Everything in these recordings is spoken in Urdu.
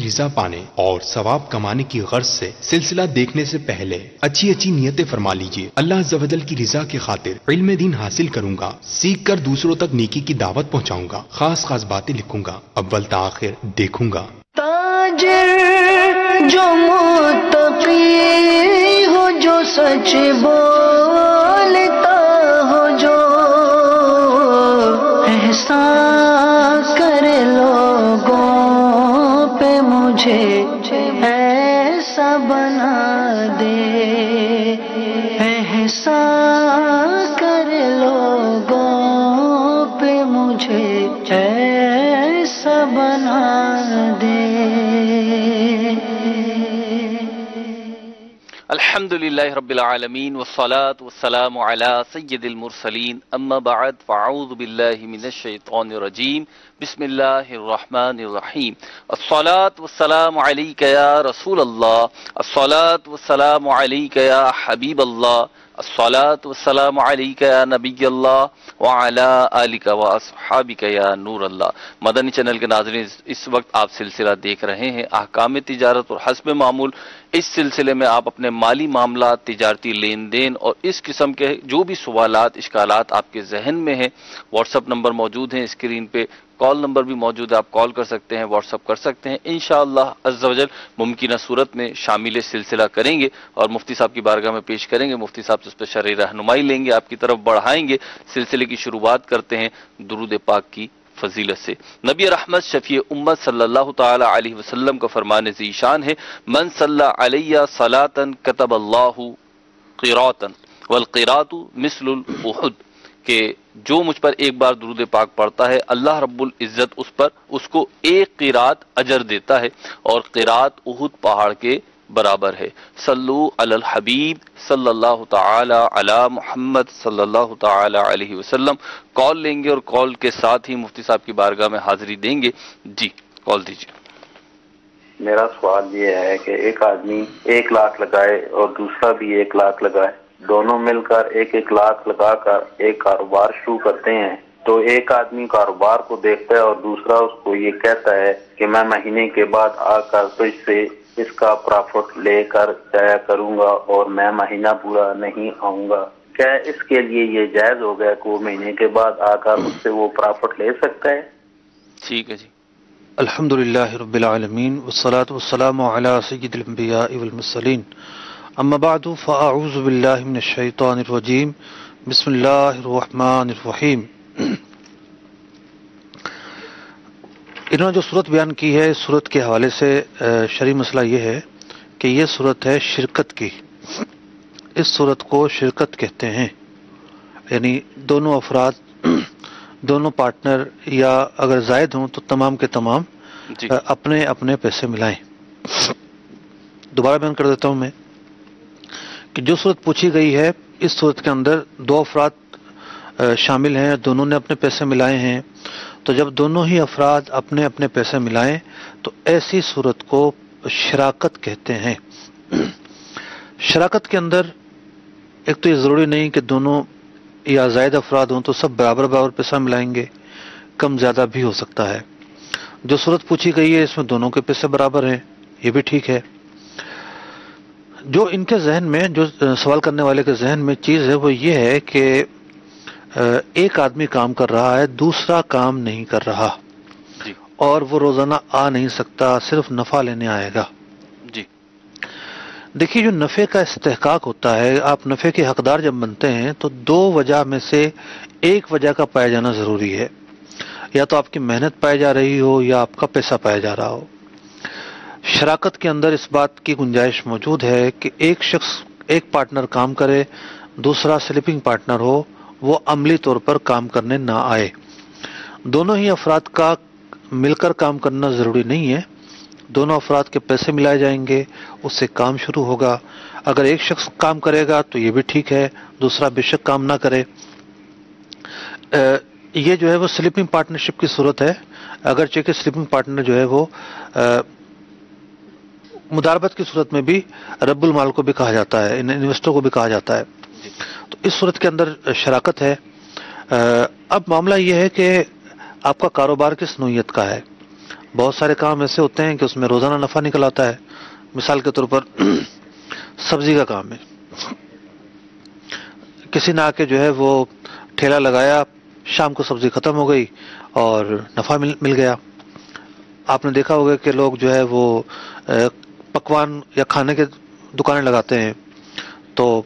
رضا پانے اور ثواب کمانے کی غرض سے سلسلہ دیکھنے سے پہلے اچھی اچھی نیتیں فرما لیجیے۔ اللہ عز و جل کی رضا کی خاطر علم دین حاصل کروں گا، سیکھ کر دوسروں تک نیکی کی دعوت پہنچاؤں گا، خاص خاص باتیں لکھوں گا، اول تا آخر دیکھوں گا۔ تاجر جو متقی ہو، جو سچ بولتا ہو، جو احسان کرے لوگوں پہ، مجھے ایسا بنا دے، احسان کرے لوگوں پہ، مجھے ایسا بنا دے۔ الحمدللہ رب العالمین والصلاة والسلام علی سید المرسلین، اما بعد فاعوذ باللہ من الشیطان الرجیم، بسم اللہ الرحمن الرحیم۔ الصلاة والسلام علیک یا رسول اللہ، الصلاة والسلام علیک یا حبیب اللہ، الصلاة والسلام علیک یا نبی اللہ وعلی آلک واصحابک یا نور اللہ۔ مدنی چینل کے ناظرین، اس وقت آپ سلسلہ دیکھ رہے ہیں احکام تجارت اور حسب معمول۔ اس سلسلے میں آپ اپنے مالی معاملات، تجارتی لین دین اور اس قسم کے جو بھی سوالات، اشکالات آپ کے ذہن میں ہیں، واٹس اپ نمبر موجود ہیں اسکرین پہ، کال نمبر بھی موجود ہے، آپ کال کر سکتے ہیں، واٹس اپ کر سکتے ہیں۔ انشاءاللہ عز و جل ممکنہ صورت میں شامل سلسلہ کریں گے اور مفتی صاحب کی بارگاہ میں پیش کریں گے، مفتی صاحب سے اس پہ شرعی رہنمائی لیں گے، آپ کی طرف بڑھائیں گے۔ سلسلے کی شروعات کرتے ہیں درود پاک کی فضیلت سے۔ نبی رحمت شفیع امت صلی اللہ تعالی علیہ وسلم کا فرمان ذیشان ہے، من صلی علیہ صلاۃ کتب اللہ قراۃ والقراۃ مثل الاحد، کہ جو مجھ پر ایک بار درود پاک پڑھتا ہے، اللہ رب العزت اس کو ایک قرات اجر دیتا ہے، اور قرات احد پہاڑ کے برابر ہے۔ صلو علی الحبیب صلی اللہ تعالی علی محمد صلی اللہ تعالی علیہ وسلم۔ کال لیں گے اور کال کے ساتھ ہی مفتی صاحب کی بارگاہ میں حاضری دیں گے۔ جی کال دیجیے۔ میرا سوال یہ ہے کہ ایک آدمی 1 لاکھ لگائے اور دوسرا بھی 1 لاکھ لگائے، دونوں مل کر 1 لاکھ لگا کر ایک کاروبار شروع کرتے ہیں، تو ایک آدمی کاروبار کو دیکھتا ہے اور دوسرا اس کو یہ کہتا ہے کہ میں مہینے کے بعد آ کر تجھ سے اس کا پرافٹ لے کر جایا کروں گا اور میں مہینہ پورا نہیں آؤں گا۔ کیا اس کے لیے یہ جائز ہو گیا کہ وہ مہینے کے بعد آ کر اس سے وہ پرافٹ لے سکتا ہے؟ ٹھیک ہے جی۔ الحمدللہ رب العالمین والصلاة والسلام علی سید الانبیاء والمرسلین، اما بعد فاعوذ باللہ من الشیطان الرجیم، بسم اللہ الرحمن الرحیم۔ انہوں نے جو صورت بیان کی ہے، اس صورت کے حوالے سے شرعی مسئلہ یہ ہے کہ یہ صورت ہے شرکت کی۔ اس صورت کو شرکت کہتے ہیں، یعنی دونوں افراد، دونوں پارٹنر، یا اگر زائد ہوں تو تمام کے تمام جی اپنے اپنے پیسے ملائیں۔ دوبارہ بیان کر دیتا ہوں میں کہ جو صورت پوچھی گئی ہے، اس صورت کے اندر 2 افراد شامل ہیں، دونوں نے اپنے پیسے ملائے ہیں، تو جب دونوں ہی افراد اپنے اپنے پیسے ملائیں تو ایسی صورت کو شراکت کہتے ہیں۔ شراکت کے اندر ایک تو یہ ضروری نہیں کہ دونوں یا زائد افراد ہوں تو سب برابر برابر پیسہ ملائیں گے، کم زیادہ بھی ہو سکتا ہے۔ جو صورت پوچھی گئی ہے اس میں دونوں کے پیسے برابر ہیں، یہ بھی ٹھیک ہے۔ جو ان کے ذہن میں، جو سوال کرنے والے کے ذہن میں چیز ہے وہ یہ ہے کہ ایک آدمی کام کر رہا ہے، دوسرا کام نہیں کر رہا، جی اور وہ روزانہ آ نہیں سکتا، صرف نفع لینے آئے گا۔ جی دیکھیے، جو نفع کا استحقاق ہوتا ہے، آپ نفع کے حقدار جب بنتے ہیں تو 2 وجہ میں سے ایک وجہ کا پایا جانا ضروری ہے، یا تو آپ کی محنت پائی جا رہی ہو یا آپ کا پیسہ پایا جا رہا ہو۔ شراکت کے اندر اس بات کی گنجائش موجود ہے کہ ایک شخص، ایک پارٹنر کام کرے، دوسرا سلیپنگ پارٹنر ہو، وہ عملی طور پر کام کرنے نہ آئے۔ دونوں ہی افراد کا مل کر کام کرنا ضروری نہیں ہے، دونوں افراد کے پیسے ملائے جائیں گے، اس سے کام شروع ہوگا۔ اگر ایک شخص کام کرے گا تو یہ بھی ٹھیک ہے، دوسرا بے شک کام نہ کرے۔ یہ جو ہے وہ سلیپنگ پارٹنرشپ کی صورت ہے، اگرچہ کہ سلیپنگ پارٹنر جو ہے وہ مداربت کی صورت میں بھی رب المال کو بھی کہا جاتا ہے، انویسٹر کو بھی کہا جاتا ہے۔ تو اس صورت کے اندر شراکت ہے۔ اب معاملہ یہ ہے کہ آپ کا کاروبار کس نوعیت کا ہے؟ بہت سارے کام ایسے ہوتے ہیں کہ اس میں روزانہ نفع نکل آتا ہے. مثال کے طور پر سبزی کا کام ہے. کسی نے آ کے جو ہے وہ ٹھیلا لگایا, شام کو سبزی ختم ہو گئی اور نفع مل گیا. آپ نے دیکھا ہوگا کہ لوگ جو ہے وہ پکوان یا کھانے کے دکانیں لگاتے ہیں, تو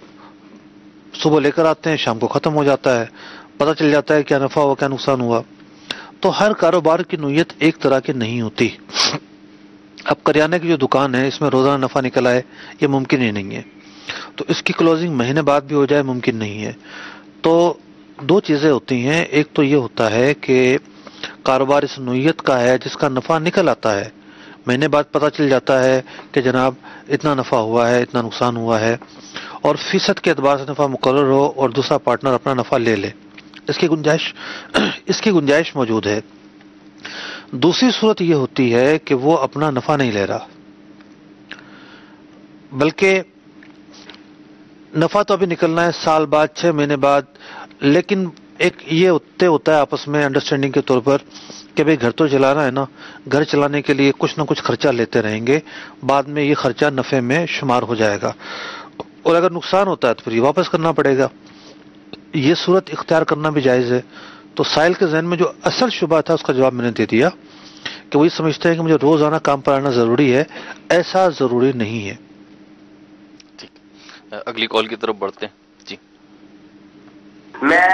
صبح لے کر آتے ہیں, شام کو ختم ہو جاتا ہے, پتہ چل جاتا ہے کیا نفع ہوا کیا نقصان ہوا. تو ہر کاروبار کی نوعیت ایک طرح کی نہیں ہوتی. اب کریانے کی جو دکان ہے اس میں روزانہ نفع نکل آئے یہ ممکن ہی نہیں ہے, تو اس کی کلوزنگ مہینے بعد بھی ہو جائے ممکن نہیں ہے. تو دو چیزیں ہوتی ہیں, ایک تو یہ ہوتا ہے کہ کاروبار اس نوعیت کا ہے جس کا نفع نکل آتا ہے, مہینے بعد پتہ چل جاتا ہے کہ جناب اتنا نفع ہوا ہے اتنا نقصان ہوا ہے, اور فیصد کے اعتبار سے نفع مقرر ہو اور دوسرا پارٹنر اپنا نفع لے لے. اس کی گنجائش موجود ہے. دوسری صورت یہ ہوتی ہے کہ وہ اپنا نفع نہیں لے رہا, بلکہ نفع تو ابھی نکلنا ہے سال بعد 6 مہینے بعد, لیکن ایک یہ ہوتا ہے آپس میں انڈرسٹینڈنگ کے طور پر کہ بھئی گھر تو چلانا ہے نا, گھر چلانے کے لیے کچھ نہ کچھ خرچہ لیتے رہیں گے, بعد میں یہ خرچہ نفع میں شمار ہو جائے گا, اور اگر نقصان ہوتا ہے تو پھر یہ واپس کرنا پڑے گا. یہ صورت اختیار کرنا بھی جائز ہے. تو سائل کے ذہن میں جو اصل شبہ تھا اس کا جواب میں نے دے دیا کہ وہی سمجھتے ہیں کہ مجھے روزانہ کام پر آنا ضروری ہے, ایسا ضروری نہیں ہے. اگلی کال کی طرف بڑھتے ہیں. جی, میں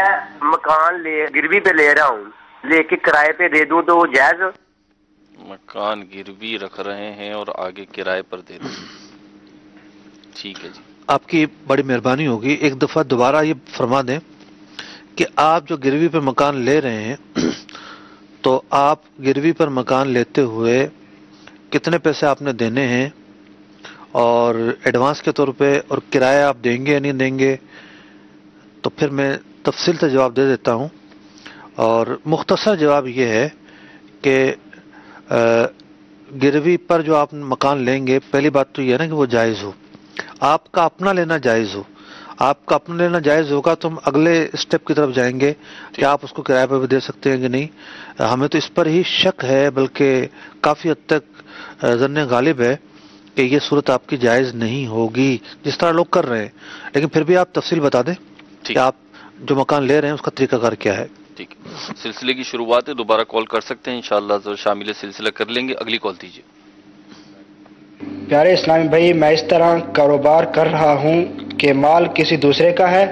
مکان گروی پہ لے رہا ہوں, لے کے کرائے پہ دے دوں تو وہ جائز؟ مکان گروی رکھ رہے ہیں اور آگے کرائے پر دے دیں, ٹھیک ہے جی. آپ کی بڑی مہربانی ہوگی ایک دفعہ دوبارہ یہ فرما دیں کہ آپ جو گروی پہ مکان لے رہے ہیں تو آپ گروی پر مکان لیتے ہوئے کتنے پیسے آپ نے دینے ہیں, اور ایڈوانس کے طور پہ, اور کرایہ آپ دیں گے یا نہیں دیں گے. تو پھر میں تفصیل سے جواب دے دیتا ہوں, اور مختصر جواب یہ ہے کہ گروی پر جو آپ مکان لیں گے, پہلی بات تو یہ ہے نا کہ وہ جائز ہو, آپ کا اپنا لینا جائز ہو. آپ کا اپنا لینا جائز ہوگا تو ہم اگلے اسٹیپ کی طرف جائیں گے کہ آپ اس کو کرایہ پر بھی دے سکتے ہیں کہ نہیں. ہمیں تو اس پر ہی شک ہے, بلکہ کافی حد تک ظن غالب ہے کہ یہ صورت آپ کی جائز نہیں ہوگی جس طرح لوگ کر رہے ہیں. لیکن پھر بھی آپ تفصیل بتا دیں کہ آپ جو مکان لے رہے ہیں اس کا طریقہ کار کیا ہے. ٹھیک, سلسلے کی شروعات ہے, دوبارہ کال کر سکتے ہیں انشاءاللہ, شامل سلسلہ کر لیں گے. اگلی کال دیجیے. پیارے اسلامی بھائی, میں اس طرح کاروبار کر رہا ہوں کہ مال کسی دوسرے کا ہے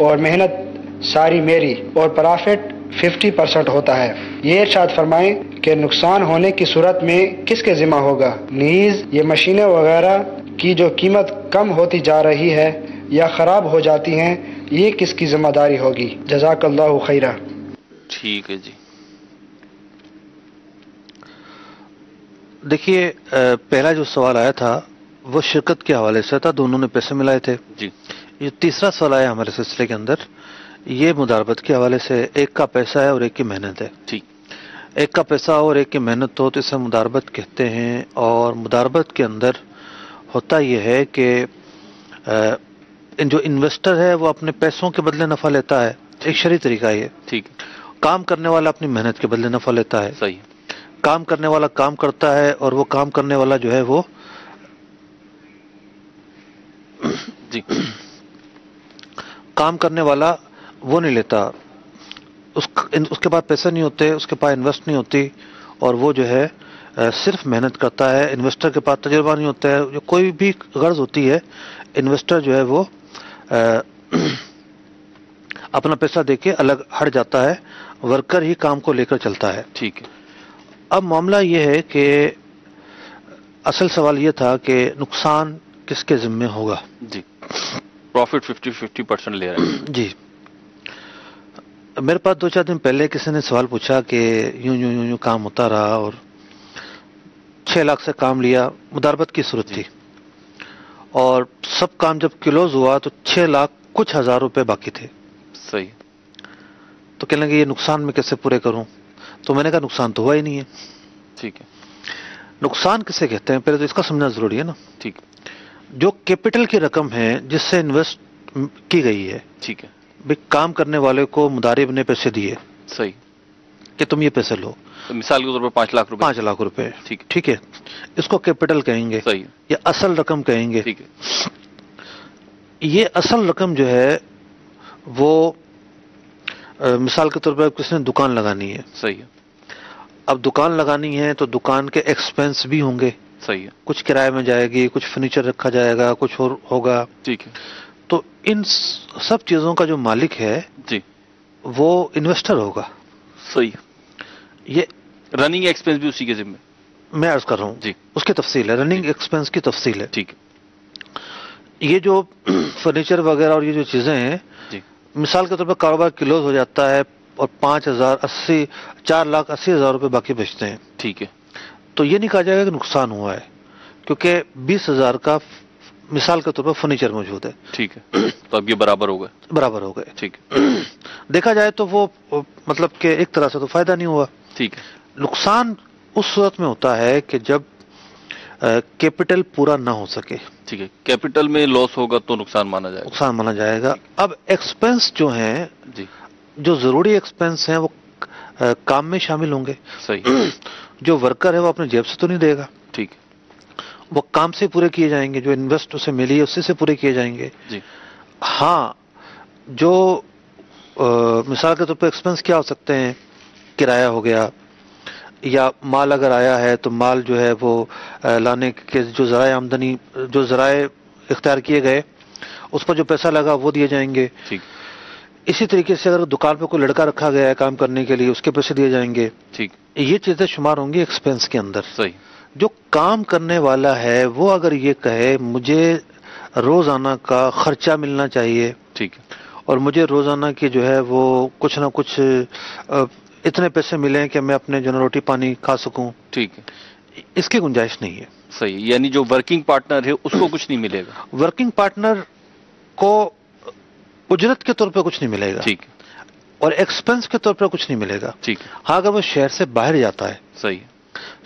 اور محنت ساری میری, اور پرافٹ 50% ہوتا ہے. یہ ارشاد فرمائیں کہ نقصان ہونے کی صورت میں کس کے ذمہ ہوگا؟ نیز یہ مشینیں وغیرہ کی جو قیمت کم ہوتی جا رہی ہے یا خراب ہو جاتی ہیں, یہ کس کی ذمہ داری ہوگی؟ جزاک اللہ خیرہ. ٹھیک ہے جی. دیکھیے, پہلا جو سوال آیا تھا وہ شرکت کے حوالے سے تھا, دونوں نے پیسے ملائے تھے جی. یہ تیسرا سوال آیا ہمارے سلسلے کے اندر, یہ مداربت کے حوالے سے, ایک کا پیسہ ہے اور ایک کی محنت ہے. ٹھیک, ایک کا پیسہ ہو اور ایک کی محنت ہو تو اسے مداربت کہتے ہیں. اور مداربت کے اندر ہوتا یہ ہے کہ جو انویسٹر ہے وہ اپنے پیسوں کے بدلے نفع لیتا ہے, ایک شرعی طریقہ ہے. ٹھیک, کام کرنے والا اپنی محنت کے بدلے نفع لیتا ہے. صحیح. کام کرنے والا کام کرتا ہے اور وہ کام کرنے والا جو ہے وہ جی کام کرنے والا وہ نہیں لیتا, اس کے پاس پیسے نہیں ہوتے, اس کے پاس انویسٹ نہیں ہوتی, اور وہ جو ہے صرف محنت کرتا ہے. انویسٹر کے پاس تجربہ نہیں ہوتا ہے, جو کوئی بھی غرض ہوتی ہے انویسٹر جو ہے وہ اپنا پیسہ دے کے الگ ہٹ جاتا ہے, ورکر ہی کام کو لے کر چلتا ہے. ٹھیک ہے. اب معاملہ یہ ہے کہ اصل سوال یہ تھا کہ نقصان کس کے ذمہ ہوگا. جی, پروفٹ 50% لے رہے ہیں. جی, میرے پاس 2-4 دن پہلے کسی نے سوال پوچھا کہ یوں کام ہوتا رہا اور 6 لاکھ سے کام لیا, مداربت کی صورت تھی, اور سب کام جب کلوز ہوا تو 6 لاکھ کچھ ہزار روپے باقی تھے. صحیح. تو کہنے لگے یہ نقصان میں کیسے پورے کروں؟ تو میں نے کہا نقصان تو ہوا ہی نہیں ہے. ٹھیک ہے. نقصان کسے کہتے ہیں پہلے تو اس کا سمجھنا ضروری ہے نا. ٹھیک. جو کیپٹل کی رقم ہے جس سے انویسٹ کی گئی ہے. ٹھیک ہے. کام کرنے والے کو مدارب نے پیسے دیے. صحیح. کہ تم یہ پیسے لو. تو مثال کے طور پر 5 لاکھ روپے. 5 لاکھ روپے. ٹھیک ہے. ٹھیک ہے, اس کو کیپٹل کہیں گے صحیح. یا اصل رقم کہیں گے. ٹھیک ہے. یہ اصل رقم جو ہے وہ مثال کے طور پر کسی نے دکان لگانی ہے. صحیح ہے. اب دکان لگانی ہے تو دکان کے ایکسپنس بھی ہوں گے. صحیح ہے. کچھ کرائے میں جائے گی, کچھ فرنیچر رکھا جائے گا, کچھ اور ہوگا. ٹھیک ہے. تو ان سب چیزوں کا جو مالک ہے جی وہ انویسٹر ہوگا. صحیح. یہ رننگ ایکسپنس بھی اسی کے ذمہ. میں عرض کر رہا ہوں جی. اس کی تفصیل ہے, رننگ ایکسپنس کی تفصیل ہے. ٹھیک ہے. یہ جو فرنیچر وغیرہ اور یہ جو چیزیں ہیں, جی مثال کے طور پر کاروبار کلوز ہو جاتا ہے اور 4,80,000 روپے باقی بچتے ہیں. ٹھیک ہے. تو یہ نہیں کہا جائے گا کہ نقصان ہوا ہے, کیونکہ 20,000 کا مثال کے طور پر فرنیچر موجود ہے. ٹھیک ہے. تو اب یہ برابر ہو گئے. برابر ہو گئے. ٹھیک ہے. دیکھا جائے تو وہ مطلب کہ ایک طرح سے تو فائدہ نہیں ہوا. ٹھیک ہے. نقصان اس صورت میں ہوتا ہے کہ جب کیپٹل پورا نہ ہو سکے. ٹھیک ہے. کیپٹل میں لاس ہوگا تو نقصان مانا جائے گا. نقصان مانا جائے گا. اب ایکسپنس جو ہیں, جی جو ضروری ایکسپنس ہیں وہ کام میں شامل ہوں گے. صحیح. جو ورکر ہے وہ اپنے جیب سے تو نہیں دے گا. ٹھیک ہے. وہ کام سے پورے کیے جائیں گے, جو انویسٹ اسے ملی ہے اسی سے پورے کیے جائیں گے. جی. ہاں, جو مثال کے طور پر ایکسپنس کیا ہو سکتے ہیں, کرایہ ہو گیا, یا مال اگر آیا ہے تو مال جو ہے وہ لانے کے جو ذرائع آمدنی, جو ذرائع اختیار کیے گئے اس پر جو پیسہ لگا وہ دیے جائیں گے. ٹھیک. اسی طریقے سے اگر دکان پہ کوئی لڑکا رکھا گیا ہے کام کرنے کے لیے, اس کے پیسے دیے جائیں گے. ٹھیک. یہ چیزیں شمار ہوں گی ایکسپنس کے اندر. صحیح. جو کام کرنے والا ہے وہ اگر یہ کہے مجھے روزانہ کا خرچہ ملنا چاہیے, ٹھیک ہے, اور مجھے روزانہ کی جو ہے وہ کچھ نہ کچھ اتنے پیسے ملیں کہ میں اپنے جو ہے روٹی پانی کھا سکوں, ٹھیک ہے, اس کی گنجائش نہیں ہے. صحیح. یعنی جو ورکنگ پارٹنر ہے اس کو کچھ نہیں ملے گا. ورکنگ پارٹنر کو اجرت کے طور پہ کچھ نہیں ملے گا. ٹھیک ہے. اور ایکسپنس کے طور پر کچھ نہیں ملے گا. ٹھیک ہے. ہاں, اگر وہ شہر سے باہر جاتا ہے, صحیح,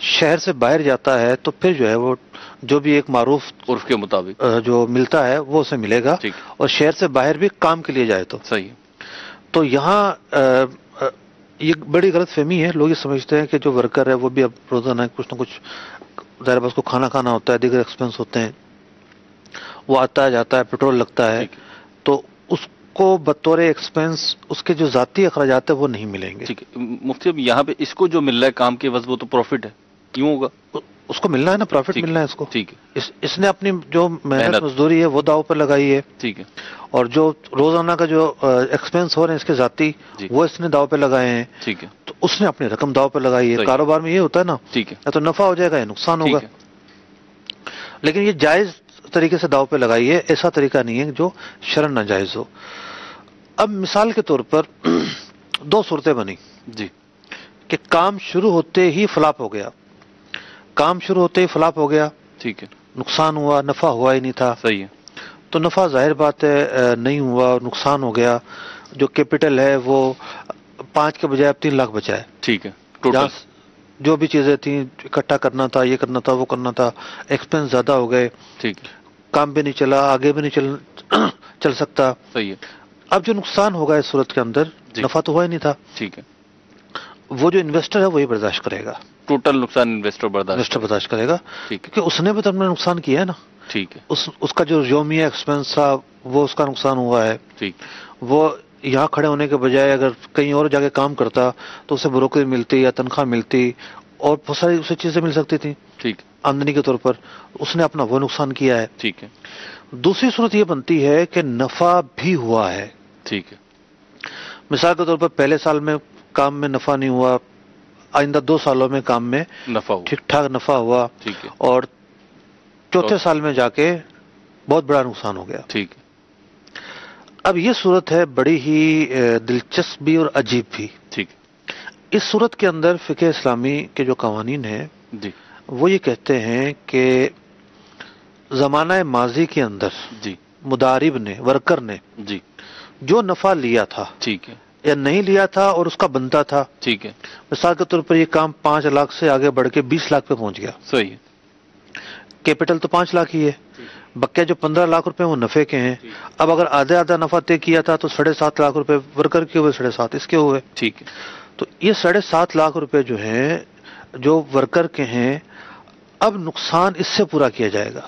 شہر سے باہر جاتا ہے تو پھر جو ہے وہ جو بھی ایک معروف عرف کے مطابق جو ملتا ہے وہ اسے ملے گا. ٹھیک. اور شہر سے باہر بھی کام کے لیے جائے تو صحیح. تو یہاں یہ بڑی غلط فہمی ہے. لوگ یہ سمجھتے ہیں کہ جو ورکر ہے وہ بھی اب روزانہ کچھ نہ کچھ ظاہر بس کو کھانا کھانا ہوتا ہے, دیگر ایکسپنس ہوتے ہیں, وہ آتا ہے جاتا ہے, پیٹرول لگتا ہے, تو اس کو بطور ایکسپنس اس کے جو ذاتی اخراجات ہیں وہ نہیں ملیں گے. ٹھیک ہے. مفتی اب یہاں پہ اس کو جو مل رہا ہے کام کے عوض وہ تو پروفٹ ہے, کیوں ہوگا؟ اس کو ملنا ہے نا, پروفٹ ملنا ہے اس کو. ٹھیک ہے. اس نے اپنی جو محنت مزدوری ہے وہ داؤ پر لگائی ہے. ٹھیک ہے. اور جو روزانہ کا جو ایکسپنس ہو رہے ہیں اس کے ذاتی, وہ اس نے داؤ پہ لگائے ہیں. ٹھیک ہے. تو اس نے اپنی رقم داؤ پہ لگائی ہے. کاروبار میں یہ ہوتا ہے نا, ٹھیک ہے, یا تو نفع ہو جائے گا یا نقصان ہوگا. لیکن یہ جائز طریقے سے داؤ پہ لگائی ہے, ایسا طریقہ نہیں ہے جو شرعاً ناجائز ہو. اب مثال کے طور پر 2 صورتیں بنی. جی. کہ کام شروع ہوتے ہی فلاپ ہو گیا. کام شروع ہوتے ہی فلاپ ہو گیا. ٹھیک ہے. نقصان ہوا, نفع ہوا ہی نہیں تھا. صحیح ہے. تو نفع ظاہر بات ہے نہیں ہوا, نقصان ہو گیا. جو کیپٹل ہے وہ 5 کے بجائے اب 3 لاکھ بچا ہے. ٹھیک ہے. ٹوٹل جو بھی چیزیں تھیں اکٹھا کرنا تھا, یہ کرنا تھا, وہ کرنا تھا, ایکسپنس زیادہ ہو گئے. ٹھیک ہے. کام بھی نہیں چلا, آگے بھی نہیں چل سکتا. صحیح ہے. اب جو نقصان ہوگا اس صورت کے اندر, نفع تو ہوا ہی نہیں تھا. ٹھیک ہے. وہ جو انویسٹر ہے وہی برداشت کرے گا. ٹوٹل نقصان انویسٹر برداشت کرے گا, کیونکہ اس نے بھی تو اپنا نقصان کیا ہے نا. ٹھیک ہے. اس کا جو یومیہ ایکسپنس تھا وہ اس کا نقصان ہوا ہے. ٹھیک. وہ یہاں کھڑے ہونے کے بجائے اگر کہیں اور جا کے کام کرتا تو اسے بروکری ملتی یا تنخواہ ملتی اور بہت ساری اسے چیزیں مل سکتی تھیں. ٹھیک. آمدنی کے طور پر اس نے اپنا وہ نقصان کیا ہے. ٹھیک ہے. دوسری صورت یہ بنتی ہے کہ نفع بھی ہوا ہے. ٹھیک ہے. مثال کے طور پر پہلے سال میں کام میں نفع نہیں ہوا, آئندہ 2 سالوں میں کام میں نفع ہوا, ٹھیک ٹھاک نفع ہوا. ٹھیک ہے. اور چوتھے سال میں جا کے بہت بڑا نقصان ہو گیا. ٹھیک ہے. اب یہ صورت ہے بڑی ہی دلچسپ بھی اور عجیب بھی. ٹھیک. اس صورت کے اندر فقہ اسلامی کے جو قوانین ہیں جی وہ یہ کہتے ہیں کہ زمانہ ماضی کے اندر جی مدارب نے, ورکر نے جی جو نفع لیا تھا, ٹھیک ہے, یا نہیں لیا تھا اور اس کا بنتا تھا, ٹھیک ہے, مثال کے طور پر یہ کام 5 لاکھ سے آگے بڑھ کے 20 لاکھ پہ پہنچ گیا. صحیح ہے. کیپٹل تو 5 لاکھ ہی ہے, بقیہ جو 15 لاکھ روپے وہ نفے کے ہیں. اب اگر آدھا نفع طے کیا تھا تو 7.5 لاکھ روپے ورکر کے ہوئے, 7.5 اس کے ہوئے. ٹھیک ہے. تو یہ 7.5 لاکھ روپے جو ہیں جو ورکر کے ہیں، اب نقصان اس سے پورا کیا جائے گا،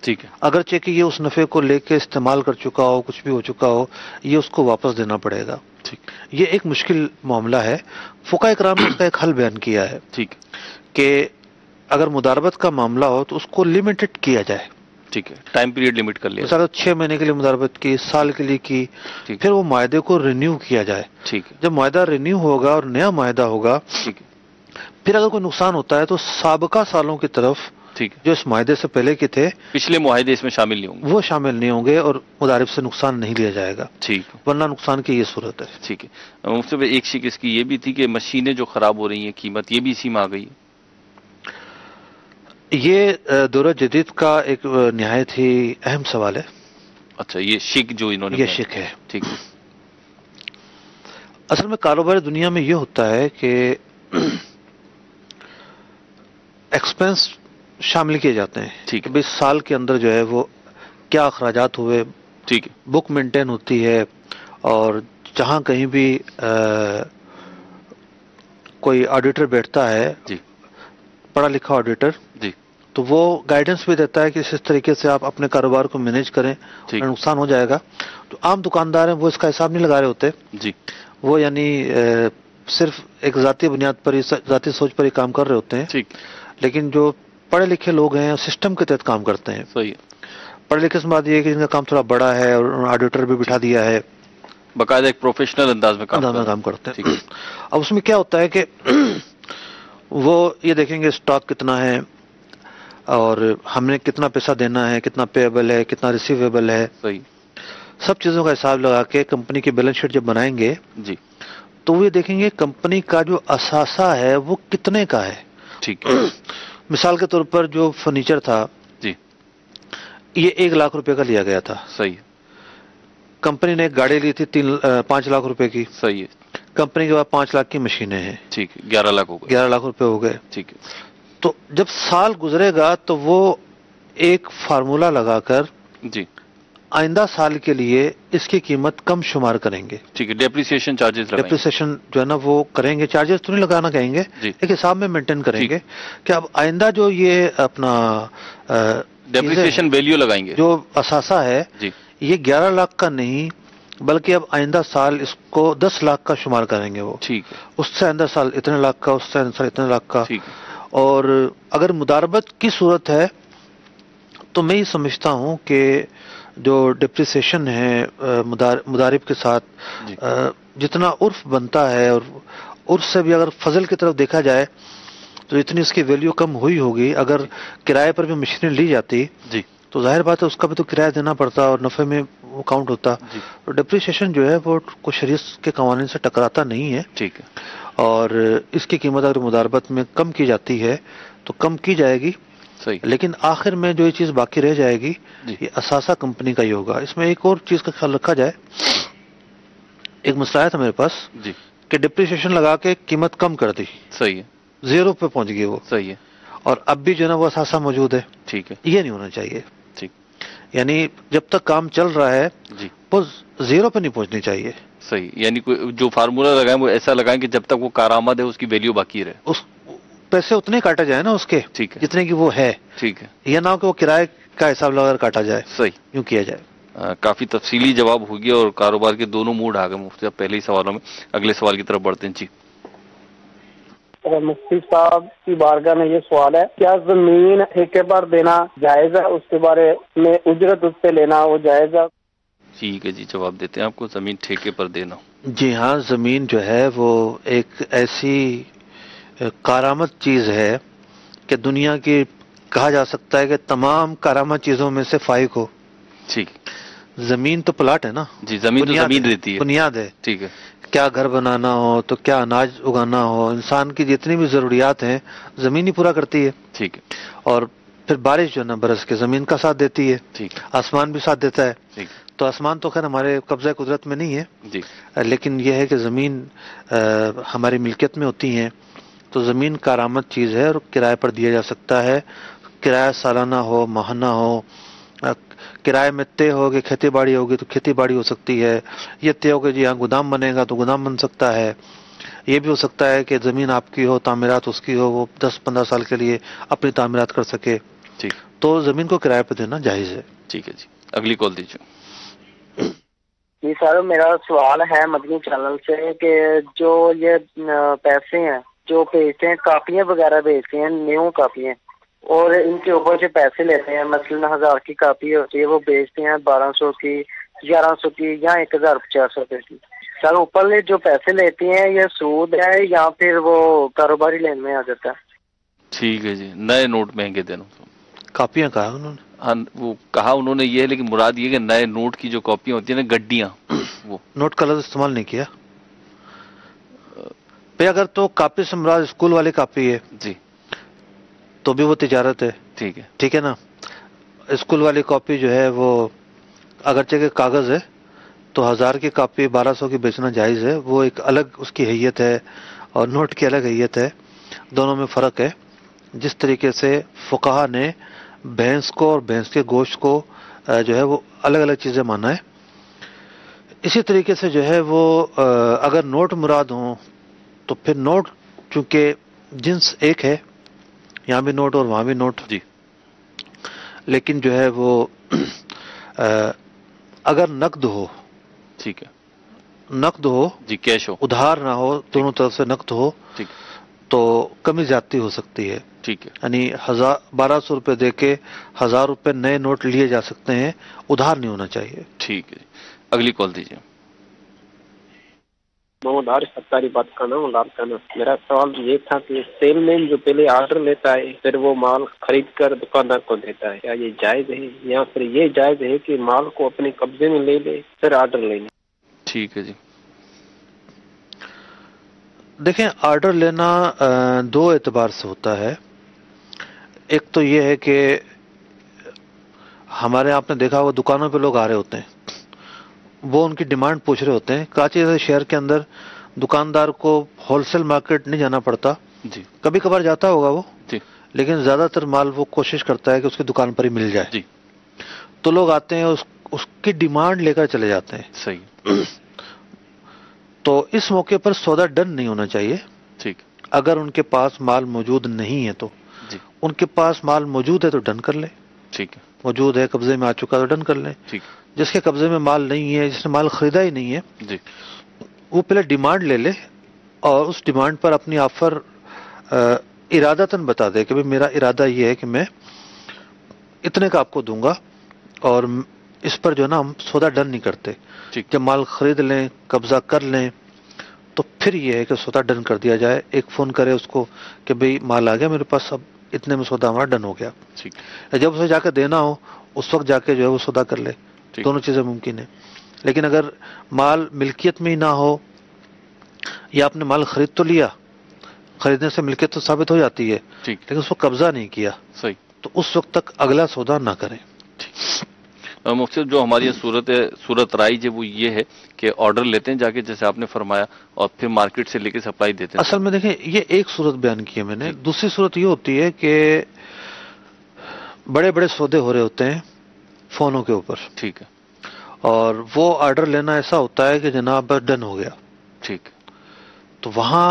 ٹھیک ہے، اگرچہ کہ یہ اس نفع کو لے کے استعمال کر چکا ہو، کچھ بھی ہو چکا ہو، یہ اس کو واپس دینا پڑے گا۔ ٹھیک، یہ ایک مشکل معاملہ ہے، فقہاء کرام نے اس کا ایک حل بیان کیا ہے ٹھیک، کہ اگر مداربت کا معاملہ ہو تو اس کو لمیٹڈ کیا جائے، ٹھیک ہے، ٹائم پیریڈ لمٹ کر لیا، مثلا 6 مہینے کے لیے مداربت کی، سال کے لیے کی، ٹھیک، پھر وہ معاہدے کو رینیو کیا جائے۔ ٹھیک ہے، جب معاہدہ رینیو ہوگا اور نیا معاہدہ ہوگا، ٹھیک ہے، پھر اگر کوئی نقصان ہوتا ہے تو سابقہ سالوں کی طرف ٹھیک ہے، جو اس معاہدے سے پہلے کے تھے پچھلے معاہدے اس میں شامل نہیں ہوں گے، وہ شامل نہیں ہوں گے اور مضارب سے نقصان نہیں لیا جائے گا، ٹھیک ہے، ورنہ نقصان کی یہ صورت ہے۔ ٹھیک ہے۔ مفتی بھائی ایک شک اس کی یہ بھی تھی کہ مشینیں جو خراب ہو رہی ہیں قیمت یہ بھی اسی میں آ گئی ہے؟ یہ دور جدید کا ایک نہایت ہی اہم سوال ہے، اچھا، یہ شک جو انہوں نے یہ بیان شک ہے۔ ٹھیک ہے، اصل میں کاروباری دنیا میں یہ ہوتا ہے کہ ایکسپنس شامل کیے جاتے ہیں، ٹھیک ہے، کہ 20 سال کے اندر جو ہے وہ کیا اخراجات ہوئے، ٹھیک ہے، بک مینٹین ہوتی ہے، اور جہاں کہیں بھی کوئی آڈیٹر بیٹھتا ہے، جی، پڑھا لکھا آڈیٹر، جی، تو وہ گائیڈنس بھی دیتا ہے کہ اس طریقے سے آپ اپنے کاروبار کو مینیج کریں، ٹھیک، اور نقصان ہو جائے گا۔ تو عام دکاندار ہیں وہ اس کا حساب نہیں لگا رہے ہوتے، جی، وہ یعنی صرف ایک ذاتی بنیاد پر ہی، ذاتی سوچ پر ہی کام کر رہے ہوتے ہیں، ٹھیک، لیکن جو پڑھے لکھے لوگ ہیں سسٹم کے تحت کام کرتے ہیں۔ صحیح ہے، پڑھے لکھے سے بات یہ ہے کہ جن کا کام تھوڑا بڑا ہے اور آڈیٹر بھی بٹھا دیا ہے، باقاعدہ ایک پروفیشنل انداز میں کام کرتے ٹھیک ہیں۔ ہے، اب اس میں کیا ہوتا ہے کہ وہ یہ دیکھیں گے اسٹاک کتنا ہے، اور ہم نے کتنا پیسہ دینا ہے، کتنا پیبل ہے، کتنا ریسیویبل ہے، صحیح، سب چیزوں کا حساب لگا کے کمپنی کی بیلنس شیٹ جب بنائیں گے جی، تو وہ یہ دیکھیں گے کمپنی کا جو اثاثہ ہے وہ کتنے کا ہے۔ ٹھیک ہے، مثال کے طور پر جو فرنیچر تھا جی، یہ 1 لاکھ روپے کا لیا گیا تھا، صحیح، کمپنی نے ایک گاڑی لی تھی 5 لاکھ روپے کی، صحیح ہے، کمپنی کے بعد 5 لاکھ کی مشینیں ہیں، ٹھیک ہے، 11 لاکھ ہو گئے، 11 لاکھ روپے ہو گئے۔ ٹھیک ہے، تو جب سال گزرے گا تو وہ ایک فارمولا لگا کر جی، آئندہ سال کے لیے اس کی قیمت کم شمار کریں گے، ٹھیک ہے، ڈیپریسیشن چارجز لگائیں گے، ڈیپریسیشن جو ہے نا وہ کریں گے، چارجز تو نہیں لگانا کہیں گے، جی، ایک حساب میں مینٹین کریں ٹھیک۔ گے کہ اب آئندہ جو یہ اپنا ڈیپریسیشن ویلیو لگائیں گے، جو اثاثہ ہے جی، یہ 11 لاکھ کا نہیں بلکہ اب آئندہ سال اس کو 10 لاکھ کا شمار کریں گے، وہ ٹھیک ہے، اس سے آئندہ سال اتنے لاکھ کا، اس سے آئندہ سال اتنے لاکھ کا۔ ٹھیک ہے، اور اگر مداربت کی صورت ہے تو میں یہ سمجھتا ہوں کہ جو ڈپریسیشن ہے مدارب کے ساتھ جی، جتنا عرف بنتا ہے، اور عرف سے بھی اگر فضل کی طرف دیکھا جائے تو اتنی اس کی ویلیو کم ہوئی ہوگی۔ اگر کرائے پر بھی مشینیں لی جاتی جی، تو ظاہر بات ہے اس کا بھی تو کرایہ دینا پڑتا اور نفع میں وہ کاؤنٹ ہوتا، جی، اور ڈپریسیشن جو ہے وہ کوئی شریعت کے قوانین سے ٹکراتا نہیں ہے، ٹھیک ہے، اور اس کی قیمت اگر مداربت میں کم کی جاتی ہے تو کم کی جائے گی، صحیح، لیکن آخر میں جو یہ چیز باقی رہ جائے گی جی، یہ اثاثہ کمپنی کا ہی ہوگا۔ اس میں ایک اور چیز کا خیال رکھا جائے، ایک مسئلہ ہے تھا میرے پاس جی، کہ ڈپریسیشن لگا کے قیمت کم کر دی، صحیح ہے، 0 پہ پہنچ گئی وہ، صحیح ہے، اور اب بھی جو ہے نا وہ اثاثہ موجود ہے، ٹھیک ہے، یہ نہیں ہونا چاہیے۔ ٹھیک، یعنی جب تک کام چل رہا ہے جی، وہ 0 پہ نہیں پہنچنی چاہیے، صحیح، یعنی کوئی جو فارمولا لگائیں وہ ایسا لگائیں کہ جب تک وہ کارآمد ہے اس کی ویلیو باقی رہے، اس پیسے اتنے کاٹا جائے نا اس کے ٹھیک ہے، جتنے کی وہ ہے، ٹھیک ہے، یہ نہ ہو کہ وہ کرائے کا حساب لگا کر کاٹا جائے، صحیح۔ یوں کیا جائے۔ کافی تفصیلی جواب ہو گیا اور کاروبار کے دونوں موڈ آ گئے مفتی صاحب پہلے ہی سوالوں میں۔ اگلے سوال کی طرف بڑھتے ہیں، جی، مفتی صاحب کی بارگاہ میں یہ سوال ہے، کیا زمین ٹھیکے پر دینا جائز ہے؟ اس کے بارے میں اجرت اس سے لینا وہ جائز ہے؟ ٹھیک ہے جی، جواب دیتے ہیں آپ کو، زمین ٹھیکے پر دینا۔ جی ہاں، زمین جو ہے وہ ایک ایسی کارآمد چیز ہے کہ دنیا کی کہا جا سکتا ہے کہ تمام کارآمد چیزوں میں سے فائق ہو۔ ٹھیک، زمین تو پلاٹ ہے نا، جی، زمین تو بنیاد زمین ہے، دیتی ہے، بنیاد ہے۔ ٹھیک ہے، کیا گھر بنانا ہو تو کیا اناج اگانا ہو، انسان کی جتنی بھی ضروریات ہیں زمین ہی پورا کرتی ہے، ٹھیک ہے، اور پھر بارش جو ہے نا برس کے زمین کا ساتھ دیتی ہے، ٹھیک، آسمان بھی ساتھ دیتا ہے۔ ٹھیک، تو آسمان تو خیر ہمارے قبضہ قدرت میں نہیں ہے، جی، لیکن یہ ہے کہ زمین ہماری ملکیت میں ہوتی ہیں، تو زمین کارآمد چیز ہے اور کرائے پر دیا جا سکتا ہے۔ کرایہ سالانہ ہو، ماہانہ ہو، کرائے میں طے ہو کہ کھیتی باڑی ہوگی تو کھیتی باڑی ہو سکتی ہے، یہ طے ہو کہ جی یہاں گودام بنے گا تو گودام بن سکتا ہے، یہ بھی ہو سکتا ہے کہ زمین آپ کی ہو، تعمیرات اس کی ہو، وہ 10-15 سال کے لیے اپنی تعمیرات کر سکے، ٹھیک تو زمین کو کرائے پہ دینا جائز ہے۔ ٹھیک ہے جی، اگلی کال دیجیے۔ جی سر، میرا سوال ہے مدنی چینل سے کہ جو یہ پیسے ہیں جو بھیجتے ہیں، کاپیاں وغیرہ بھیجتے ہیں، نیو کاپیاں، اور ان کے اوپر جو پیسے لیتے ہیں، مثلاً 1000 کی کاپی ہوتی ہے، وہ بیچتے ہیں 1200 کی، 1100 کی یا 1050 روپے کی۔ سر اوپر لے جو پیسے لیتے ہیں یہ سود ہے یا پھر وہ کاروباری لین میں آ جاتا ہے؟ ٹھیک ہے جی، نئے نوٹ مہنگے دینا۔ کاپیاں کہا انہوں نے؟ ہاں وہ کہا انہوں نے یہ ہے، لیکن مراد یہ کہ نئے نوٹ کی جو کاپیاں ہوتی ہیں نا، گڈیاں، وہ نوٹ کا لفظ استعمال نہیں کیا پہ۔ اگر تو کاپی سے مراد اسکول والی کاپی ہے جی تو بھی وہ تجارت ہے، ٹھیک ہے، ٹھیک ہے نا۔ اسکول والی کاپی جو ہے وہ اگرچہ کہ کاغذ ہے تو 1000 کی کاپی 1200 کی بیچنا جائز ہے، وہ ایک الگ اس کی حیت ہے اور نوٹ کی الگ حیت ہے، دونوں میں فرق ہے۔ جس طریقے سے فقہا نے بھینس کو اور بھینس کے گوشت کو جو ہے وہ الگ الگ چیزیں مانا ہے، اسی طریقے سے جو ہے وہ اگر نوٹ مراد ہوں تو پھر نوٹ چونکہ جنس ایک ہے، یہاں بھی نوٹ اور وہاں بھی نوٹ، جی لیکن جو ہے وہ اگر نقد ہو، ٹھیک ہے نقد ہو جی، کیش ہو، ادھار نہ ہو، دونوں طرف سے نقد ہو ٹھیک تو کمی زیادتی ہو سکتی ہے، ٹھیک ہے، یعنی 1200 روپے دے کے 1000 روپے نئے نوٹ لیے جا سکتے ہیں، ادھار نہیں ہونا چاہیے۔ ٹھیک ہے جی، اگلی کال دیجیے۔ محمد عارف ستاری بات کا نام لال کا نام۔ میرا سوال یہ تھا کہ سیل مین جو پہلے آرڈر لیتا ہے پھر وہ مال خرید کر دکاندار کو دیتا ہے، کیا یہ جائز ہے یا پھر یہ جائز ہے کہ مال کو اپنے قبضے میں لے لے پھر آرڈر لے لے؟ ٹھیک ہے جی، دیکھیں آرڈر لینا دو اعتبار سے ہوتا ہے۔ ایک تو یہ ہے کہ ہمارے آپ نے دیکھا وہ دکانوں پہ لوگ آ رہے ہوتے ہیں، وہ ان کی ڈیمانڈ پوچھ رہے ہوتے ہیں۔ کراچی جیسے شہر کے اندر دکاندار کو ہول سیل مارکیٹ نہیں جانا پڑتا، جی کبھی کبھار جاتا ہوگا وہ، جی لیکن زیادہ تر مال وہ کوشش کرتا ہے کہ اس کی دکان پر ہی مل جائے، جی، تو لوگ آتے ہیں اس کی ڈیمانڈ لے کر چلے جاتے ہیں۔ صحیح، تو اس موقع پر سودا ڈن نہیں ہونا چاہیے۔ ٹھیک، اگر ان کے پاس مال موجود نہیں ہے تو جی ان کے پاس مال موجود ہے تو ڈن کر لیں، ٹھیک ہے، موجود ہے قبضے میں آ چکا تو ڈن کر لیں۔ ٹھیک، جس کے قبضے میں مال نہیں ہے، جس نے مال خریدا ہی نہیں ہے، جی وہ پہلے ڈیمانڈ لے لے اور اس ڈیمانڈ پر اپنی آفر ارادتاً بتا دے کہ بھئی میرا ارادہ یہ ہے کہ میں اتنے کا آپ کو دوں گا، اور اس پر جو ہے نا ہم سودا ڈن نہیں کرتے۔ ٹھیک، جب مال خرید لیں، قبضہ کر لیں، تو پھر یہ ہے کہ سودا ڈن کر دیا جائے۔ ایک فون کرے اس کو کہ بھئی مال آ گیا میرے پاس، اب اتنے میں سودا ہمارا ڈن ہو گیا۔ ٹھیک، جب اسے جا کے دینا ہو اس وقت جا کے جو ہے وہ سودا کر لے، ٹھیک، دونوں چیزیں ممکن ہیں۔ لیکن اگر مال ملکیت میں ہی نہ ہو، یا آپ نے مال خرید تو لیا، خریدنے سے ملکیت تو ثابت ہو جاتی ہے، ٹھیک، لیکن اس کو قبضہ نہیں کیا، صحیح۔ تو اس وقت تک اگلا سودا نہ کریں۔ مفتی صاحب، جو ہماری صورت رائج ہے وہ یہ ہے کہ آرڈر لیتے ہیں جا کے، جیسے آپ نے فرمایا، اور پھر مارکیٹ سے لے کے سپلائی دیتے ہیں۔ اصل میں دیکھیں یہ ایک صورت بیان کی ہے میں نے، دوسری صورت یہ ہوتی ہے کہ بڑے بڑے سودے ہو رہے ہوتے ہیں فونوں کے اوپر، ٹھیک ہے، اور وہ آرڈر لینا ایسا ہوتا ہے کہ جناب ڈن ہو گیا، ٹھیک، تو وہاں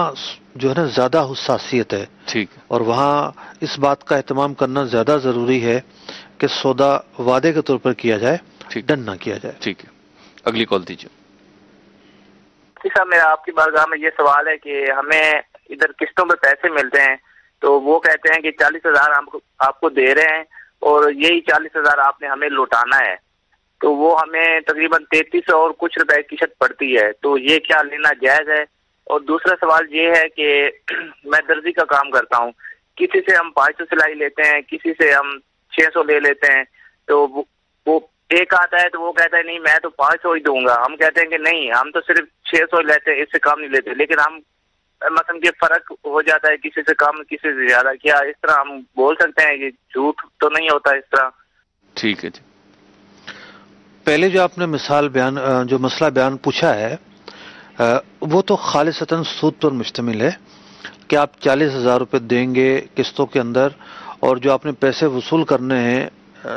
جو ہے نا زیادہ حساسیت ہے، ٹھیک، اور وہاں اس بات کا اہتمام کرنا زیادہ ضروری ہے کہ سودا وعدے کے طور پر کیا جائے، ٹھیک، ڈن نہ کیا جائے۔ ٹھیک ہے، اگلی کال دیجیے۔ جی صاحب، میرا آپ کی بارگاہ میں یہ سوال ہے کہ ہمیں ادھر قسطوں پہ پیسے ملتے ہیں، تو وہ کہتے ہیں کہ 40,000 آپ کو دے رہے ہیں اور یہی 40,000 آپ نے ہمیں لوٹانا ہے، تو وہ ہمیں تقریباً 3300 اور کچھ روپے قسط پڑتی ہے، تو یہ کیا لینا جائز ہے؟ اور دوسرا سوال یہ ہے کہ میں درزی کا کام کرتا ہوں، کسی سے ہم 500 سلائی لیتے ہیں، کسی سے ہم 600 لے لیتے ہیں، تو وہ ایک آتا ہے تو وہ کہتا ہے نہیں میں تو 500 ہی دوں گا، ہم کہتے ہیں کہ نہیں ہم تو صرف 600 لیتے ہیں، اس سے کم نہیں لیتے، لیکن ہم مثلا یہ فرق ہو جاتا ہے کسی سے کم کسی سے زیادہ، کیا اس طرح ہم بول سکتے ہیں کہ جھوٹ تو نہیں ہوتا اس طرح؟ ٹھیک ہے جی، پہلے جو آپ نے جو مسئلہ بیان پوچھا ہے وہ تو خالصتاً سود پر مشتمل ہے کہ آپ 40,000 روپے دیں گے قسطوں کے اندر، اور جو آپ نے پیسے وصول کرنے ہیں،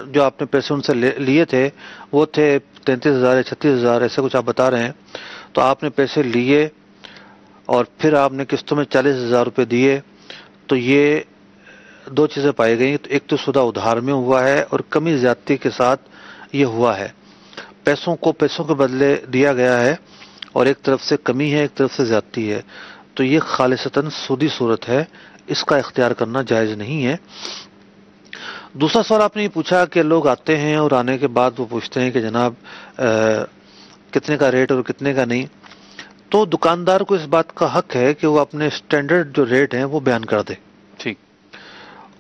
جو آپ نے پیسے ان سے لیے تھے وہ تھے 33,000 یا 36,000 ایسے کچھ آپ بتا رہے ہیں، تو آپ نے پیسے لیے اور پھر آپ نے قسطوں میں 40,000 روپے دیے تو یہ دو چیزیں پائی گئیں. ایک تو سودا ادھار میں ہوا ہے اور کمی زیادتی کے ساتھ یہ ہوا ہے. پیسوں کے بدلے دیا گیا ہے اور ایک طرف سے کمی ہے ایک طرف سے زیادتی ہے, تو یہ خالصتاً سودی صورت ہے, اس کا اختیار کرنا جائز نہیں ہے. دوسرا سوال آپ نے یہ پوچھا کہ لوگ آتے ہیں اور آنے کے بعد وہ پوچھتے ہیں کہ جناب کتنے کا ریٹ اور کتنے کا نہیں. تو دکاندار کو اس بات کا حق ہے کہ وہ اپنے سٹینڈرڈ جو ریٹ ہیں وہ بیان کر دے. ٹھیک.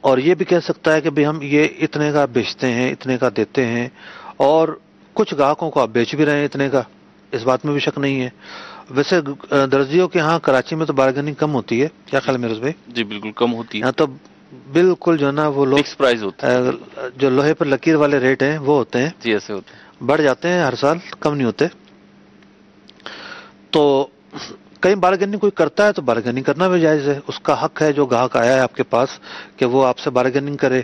اور یہ بھی کہہ سکتا ہے کہ بھئی ہم یہ اتنے کا بیچتے ہیں, اتنے کا دیتے ہیں, اور کچھ گاہکوں کو آپ بیچ بھی رہے ہیں اتنے کا, اس بات میں بھی شک نہیں ہے. ویسے درزیوں کے ہاں کراچی میں تو بارگیننگ کم ہوتی ہے, کیا خیال ہے میرے بھائی؟ جی بالکل کم ہوتی ہے. یہاں تو بالکل جو ہے نا وہ لوگ فکس پرائز ہوتا ہے, جو لوہے پر لکیر والے ریٹ ہیں وہ ہوتے ہیں. جی ایسے ہوتے ہیں, بڑھ جاتے ہیں ہر سال, کم نہیں ہوتے. تو کہیں بارگیننگ کوئی کرتا ہے تو بارگیننگ کرنا بھی جائز ہے, اس کا حق ہے جو گاہک آیا ہے آپ کے پاس کہ وہ آپ سے بارگیننگ کرے.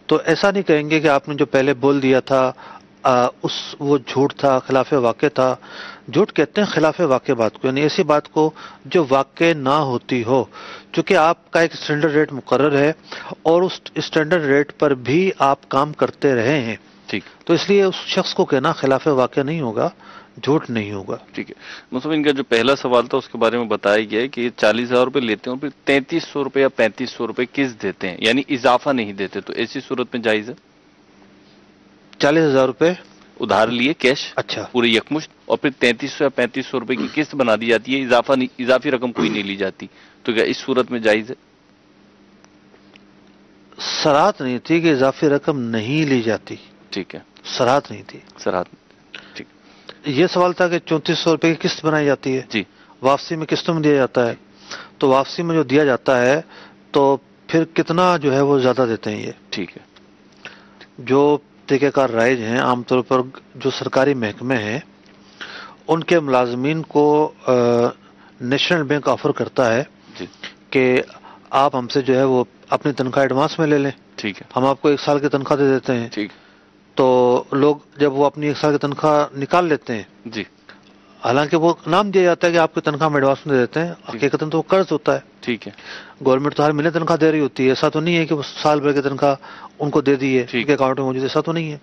تو ایسا نہیں کہیں گے کہ آپ نے جو پہلے بول دیا تھا وہ جھوٹ تھا, خلاف واقع تھا. جھوٹ کہتے ہیں خلاف واقع بات کو, یعنی ایسی بات کو جو واقع نہ ہوتی ہو. چونکہ آپ کا ایک اسٹینڈرڈ ریٹ مقرر ہے اور اس اسٹینڈرڈ ریٹ پر بھی آپ کام کرتے رہے ہیں, ٹھیک, تو اس لیے اس شخص کو کہنا خلاف واقع نہیں ہوگا, جھوٹ نہیں ہوگا. ٹھیک ہے. مطلب ان کا جو پہلا سوال تھا اس کے بارے میں بتایا گیا ہے کہ یہ 40,000 روپے لیتے ہیں اور پھر 3300 روپے یا 3500 روپے قسط دیتے ہیں, یعنی اضافہ نہیں دیتے, تو ایسی صورت میں جائز ہے؟ 40,000 روپے ادھار لیے کیش, اچھا, پورے یکمشت, اور پھر 3300 یا 3500 روپے کی قسط بنا دی جاتی ہے, اضافی رقم کوئی نہیں لی جاتی, تو کیا اس صورت میں جائز ہے؟ سراحت نہیں تھی کہ اضافی رقم نہیں لی جاتی. ٹھیک ہے, سراحت نہیں تھی. سراحت. ٹھیک. یہ سوال تھا کہ 3400 روپے کی قسط بنائی جاتی ہے, جی, واپسی میں قسطوں میں دیا جاتا ہے, تو واپسی میں جو دیا جاتا ہے تو پھر کتنا جو ہے وہ زیادہ دیتے ہیں یہ. ٹھیک ہے. جو طریقہ کار رائج ہیں عام طور پر جو سرکاری محکمے ہیں ان کے ملازمین کو نیشنل بینک آفر کرتا ہے جی, کہ آپ ہم سے جو ہے وہ اپنی تنخواہ ایڈوانس میں لے لیں, ٹھیک ہے, ہم آپ کو 1 سال کی تنخواہ دے دیتے ہیں. ٹھیک. تو لوگ جب وہ اپنی 1 سال کی تنخواہ نکال لیتے ہیں, جی, حالانکہ وہ نام دیا جاتا ہے کہ آپ کی تنخواہ ہم ایڈوانس میں دے دیتے ہیں, حقیقتاً تو وہ قرض ہوتا ہے. ٹھیک ہے. گورنمنٹ تو ہر مہینے تنخواہ دے رہی ہوتی ہے, ایسا تو نہیں ہے کہ وہ سال بھر کی تنخواہ ان کو دے دی ہے, ان کے اکاؤنٹ میں موجود, ایسا تو نہیں ہے.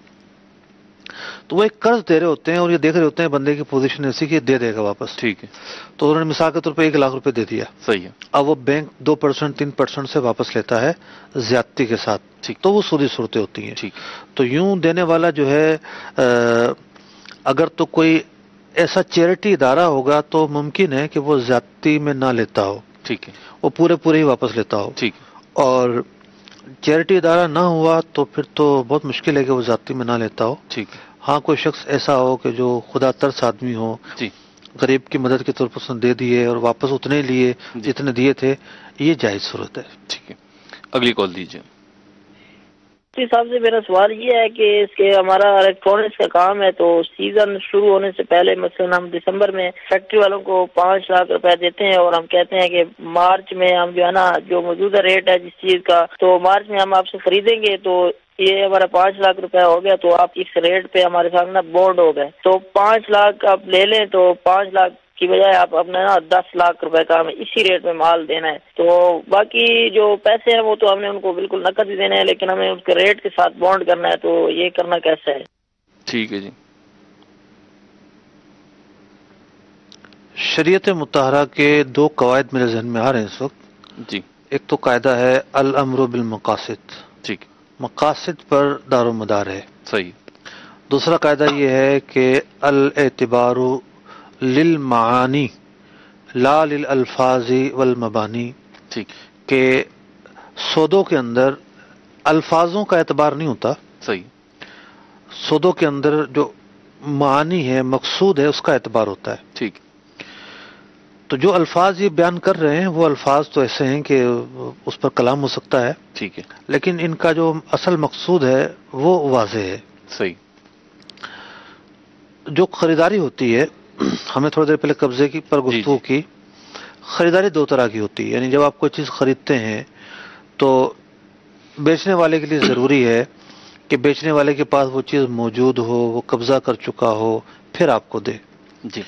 تو وہ ایک قرض دے رہے ہوتے ہیں اور یہ دیکھ رہے ہوتے ہیں بندے کی پوزیشن ایسی کہ دے دے گا واپس. ٹھیک ہے. تو انہوں نے مثال کے طور پہ 1 لاکھ روپے دے دیا, صحیح ہے, اب وہ بینک 2% 3% سے واپس لیتا ہے زیادتی کے ساتھ, تو وہ سودی صورتیں ہوتی ہیں. ٹھیک. تو یوں دینے والا جو ہے اگر تو کوئی ایسا چیریٹی ادارہ ہوگا تو ممکن ہے کہ وہ زیادتی میں نہ لیتا ہو. ٹھیک ہے, وہ پورے ہی واپس لیتا ہو. ٹھیک. اور چیریٹی ادارہ نہ ہوا تو پھر تو بہت مشکل ہے کہ وہ زیادتی میں نہ لیتا ہو. ٹھیک. ہاں کوئی شخص ایسا ہو کہ جو خدا ترس آدمی ہو, جی, غریب کی مدد کے طور پر اس نے دے دیے اور واپس اتنے لیے جتنے دیے تھے, یہ جائز صورت ہے. ٹھیک ہے. اگلی کال دیجیے. صاحب سے میرا سوال یہ ہے کہ اس کے ہمارا الیکٹرانکس کا کام ہے, تو سیزن شروع ہونے سے پہلے مثلا ہم دسمبر میں فیکٹری والوں کو 5 لاکھ روپے دیتے ہیں اور ہم کہتے ہیں کہ مارچ میں ہم جو ہے نا جو موجودہ ریٹ ہے جس چیز کا, تو مارچ میں ہم آپ سے خریدیں گے, تو یہ ہمارا 5 لاکھ روپے ہو گیا, تو آپ اس ریٹ پہ ہمارے سامنے بونڈ ہو گئے, تو 5 لاکھ آپ لے لیں, تو 5 لاکھ کی بجائے آپ اپنے نا 10 لاکھ روپے کا ہمیں اسی ریٹ میں مال دینا ہے. تو باقی جو پیسے ہیں وہ تو ہم نے ان کو بالکل نقد ہی دینے ہیں, لیکن ہمیں اس کے ریٹ کے ساتھ بونڈ کرنا ہے, تو یہ کرنا کیسا ہے؟ ٹھیک ہے جی. شریعت مطہرہ کے 2 قواعد میرے ذہن میں آ رہے ہیں اس وقت. جی. ایک تو قاعدہ ہے الامر بالمقاصد, ٹھیک, مقاصد پر دار و مدار ہے. صحیح. دوسرا قاعدہ یہ ہے کہ الاعتبار للمعانی لا للالفاظ والمبانی, ٹھیک, کہ سودوں کے اندر الفاظوں کا اعتبار نہیں ہوتا, صحیح, سودوں کے اندر جو معانی ہے مقصود ہے اس کا اعتبار ہوتا ہے. ٹھیک. تو جو الفاظ یہ بیان کر رہے ہیں وہ الفاظ تو ایسے ہیں کہ اس پر کلام ہو سکتا ہے, ٹھیک ہے, لیکن ان کا جو اصل مقصود ہے وہ واضح ہے. صحیح. جو خریداری ہوتی ہے, ہمیں تھوڑی دیر پہلے قبضے کی پر گفتگو کی, خریداری 2 طرح کی ہوتی ہے. یعنی جب آپ کوئی چیز خریدتے ہیں تو بیچنے والے کے لیے ضروری ہے کہ بیچنے والے کے پاس وہ چیز موجود ہو, وہ قبضہ کر چکا ہو, پھر آپ کو دے. جی.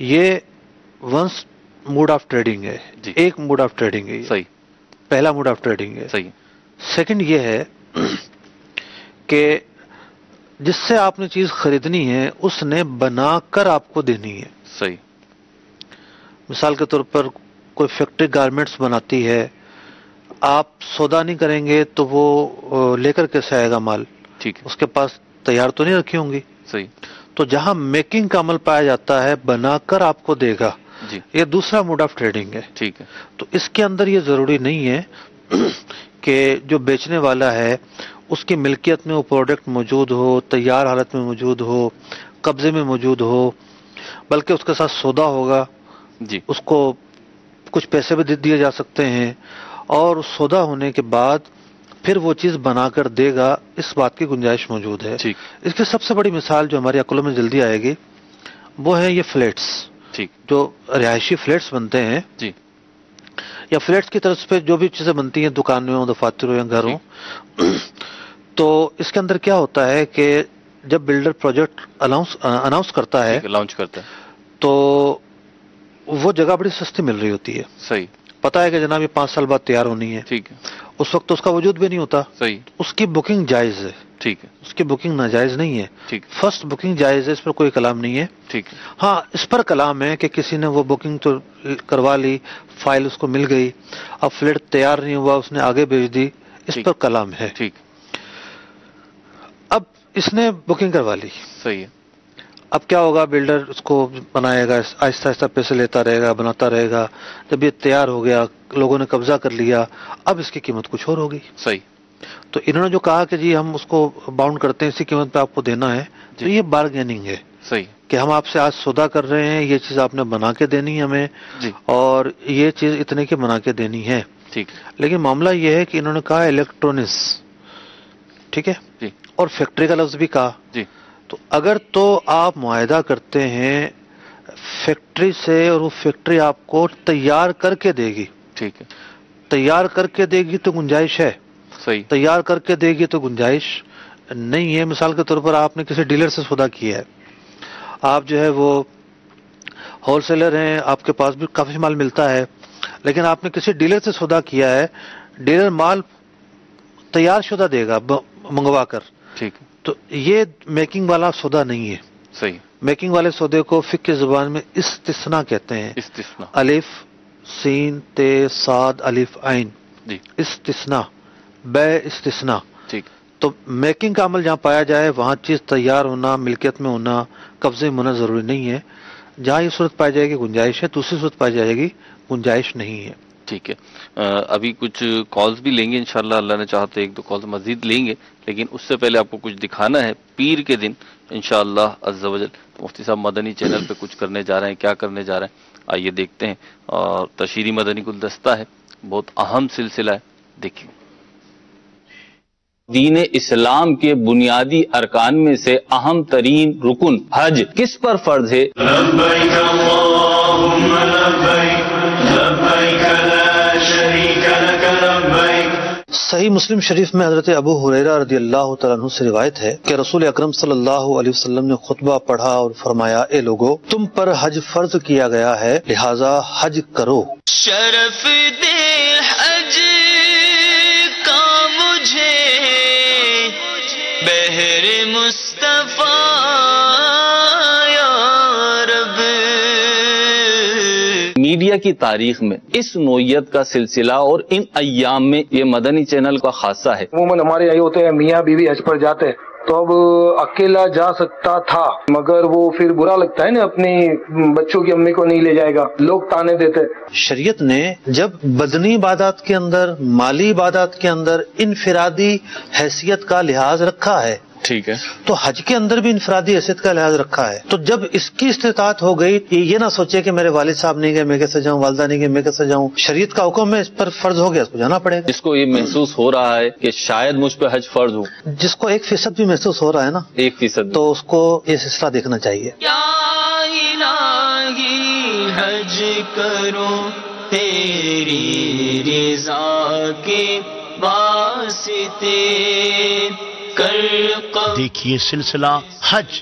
یہ ونس موڈ آف ٹریڈنگ ہے جی. ایک موڈ آف ٹریڈنگ ہے. صحیح. پہلا موڈ آف ٹریڈنگ ہے. صحیح. سیکنڈ یہ ہے کہ جس سے آپ نے چیز خریدنی ہے اس نے بنا کر آپ کو دینی ہے. صحیح. مثال کے طور پر کوئی فیکٹری گارمنٹس بناتی ہے, آپ سودا نہیں کریں گے تو وہ لے کر کیسے آئے گا مال؟ ٹھیک ہے. اس کے پاس تیار تو نہیں رکھی ہوں گی. صحیح. تو جہاں میکنگ کا عمل پایا جاتا ہے بنا کر آپ کو دے گا, جی. یہ دوسرا موڈ آف ٹریڈنگ ہے. ٹھیک ہے. تو اس کے اندر یہ ضروری نہیں ہے کہ جو بیچنے والا ہے اس کی ملکیت میں وہ پروڈکٹ موجود ہو, تیار حالت میں موجود ہو, قبضے میں موجود ہو, بلکہ اس کے ساتھ سودا ہوگا. جی. اس کو کچھ پیسے بھی دیے جا سکتے ہیں اور سودا ہونے کے بعد پھر وہ چیز بنا کر دے گا, اس بات کی گنجائش موجود ہے. ٹھیک. اس کی سب سے بڑی مثال جو ہماری عقلوں میں جلدی آئے گی وہ ہے یہ فلیٹس. ٹھیک. جو رہائشی فلیٹس بنتے ہیں, جی, یا فلیٹس کی طرف پہ جو بھی چیزیں بنتی ہیں, دکان میں ہوں, دفاتر ہوں یا گھر ہوں, تو اس کے اندر کیا ہوتا ہے کہ جب بلڈر پروجیکٹ اناؤنس کرتا ہے, لانچ کرتا ہے, تو وہ جگہ بڑی سستی مل رہی ہوتی ہے. صحیح. پتا ہے کہ جناب یہ 5 سال بعد تیار ہونی ہے. ٹھیک ہے. اس وقت اس کا وجود بھی نہیں ہوتا. صحیح. اس کی بکنگ جائز ہے. ٹھیک ہے. اس کی بکنگ ناجائز نہیں ہے. ٹھیک. فرسٹ بکنگ جائز ہے, اس پر کوئی کلام نہیں ہے. ٹھیک ہے. ہاں, اس پر کلام ہے کہ کسی نے وہ بکنگ تو کروا لی, فائل اس کو مل گئی, اب فلیٹ تیار نہیں ہوا, اس نے آگے بھیج دی, اس پر کلام ہے. ٹھیک. اب اس نے بکنگ کروا لی. صحیح ہے. اب کیا ہوگا, بلڈر اس کو بنائے گا, آہستہ آہستہ پیسے لیتا رہے گا, بناتا رہے گا. جب یہ تیار ہو گیا, لوگوں نے قبضہ کر لیا, اب اس کی قیمت کچھ اور ہوگی. صحیح. تو انہوں نے جو کہا کہ جی ہم اس کو باؤنڈ کرتے ہیں, اسی قیمت پہ آپ کو دینا ہے, تو یہ بارگیننگ ہے. صحیح. کہ ہم آپ سے آج سودا کر رہے ہیں, یہ چیز آپ نے بنا کے دینی ہے ہمیں, جی, اور یہ چیز اتنے کی بنا کے دینی ہے. ٹھیک. لیکن معاملہ یہ ہے کہ انہوں نے کہا الیکٹرانکس, ٹھیک ہے, جی, اور فیکٹری کا لفظ بھی کہا. جی. تو اگر تو آپ معاہدہ کرتے ہیں فیکٹری سے اور وہ فیکٹری آپ کو تیار کر کے دے گی, ٹھیک ہے, تیار کر کے دے گی تو گنجائش ہے. صحیح. تیار کر کے دے گی تو گنجائش نہیں ہے. مثال کے طور پر آپ نے کسی ڈیلر سے سودا کیا ہے, آپ جو ہے وہ ہول سیلر ہیں, آپ کے پاس بھی کافی مال ملتا ہے, لیکن آپ نے کسی ڈیلر سے سودا کیا ہے, ڈیلر مال تیار شدہ دے گا منگوا کر. ٹھیک. تو یہ میکنگ والا سودا نہیں ہے. صحیح. میکنگ والے سودے کو فقہ کی زبان میں استثناء کہتے ہیں. استثناء, الف سین تے صاد الف عین, جی, استثناء, بے استثناء. ٹھیک. تو میکنگ کا عمل جہاں پایا جائے وہاں چیز تیار ہونا, ملکیت میں ہونا, قبضے میں ہونا ضروری نہیں ہے. جہاں یہ صورت پائی جائے گی گنجائش ہے, دوسری صورت پائی جائے گی گنجائش نہیں ہے. ٹھیک ہے. ابھی کچھ کالز بھی لیں گے انشاءاللہ, اللہ نے چاہا تو 1-2 کالز مزید لیں گے, لیکن اس سے پہلے آپ کو کچھ دکھانا ہے. پیر کے دن انشاءاللہ عز و جل مفتی صاحب مدنی چینل پہ کچھ کرنے جا رہے ہیں. کیا کرنے جا رہے ہیں آئیے دیکھتے ہیں. اور تشہیری مدنی گلدستہ ہے, بہت اہم سلسلہ ہے, دیکھیں. دین اسلام کے بنیادی ارکان میں سے اہم ترین رکن حج کس پر فرض ہے؟ لبیک اللہم لبیک, لبیک لا شریک لک لبیک. صحیح مسلم شریف میں حضرت ابو ہریرہ رضی اللہ تعالیٰ عنہ سے روایت ہے کہ رسول اکرم صلی اللہ علیہ وسلم نے خطبہ پڑھا اور فرمایا, اے لوگو, تم پر حج فرض کیا گیا ہے, لہذا حج کرو. شرف دے حج کا مجھے بہر مصطفیٰ یا رب. میڈیا کی تاریخ میں اس نوعیت کا سلسلہ اور ان ایام میں یہ مدنی چینل کا خاصہ ہے. عموماً ہمارے یہاں ہوتے ہیں میاں بیوی حج پر جاتے ہیں, تو اب اکیلا جا سکتا تھا, مگر وہ پھر برا لگتا ہے نا, اپنی بچوں کی امی کو نہیں لے جائے گا, لوگ تانے دیتے. شریعت نے جب بدنی عبادات کے اندر, مالی عبادات کے اندر انفرادی حیثیت کا لحاظ رکھا ہے, ٹھیک ہے, تو حج کے اندر بھی انفرادی حیثیت کا لحاظ رکھا ہے. تو جب اس کی استطاعت ہو گئی, یہ نہ سوچے کہ میرے والد صاحب نہیں گئے میں کیسے جاؤں, والدہ نہیں گئے میں کیسے جاؤں, شریعت کا حکم ہے, اس پر فرض ہو گیا, اس کو جانا پڑے گا. جس کو یہ محسوس ہو رہا ہے کہ شاید مجھ پہ حج فرض ہو, جس کو 1% بھی محسوس ہو رہا ہے نا, 1%, تو اس کو یہ سلسلہ دیکھنا چاہیے. یا الہی حج کرو تیری رضا کے واسطے, دیکھیے سلسلہ حج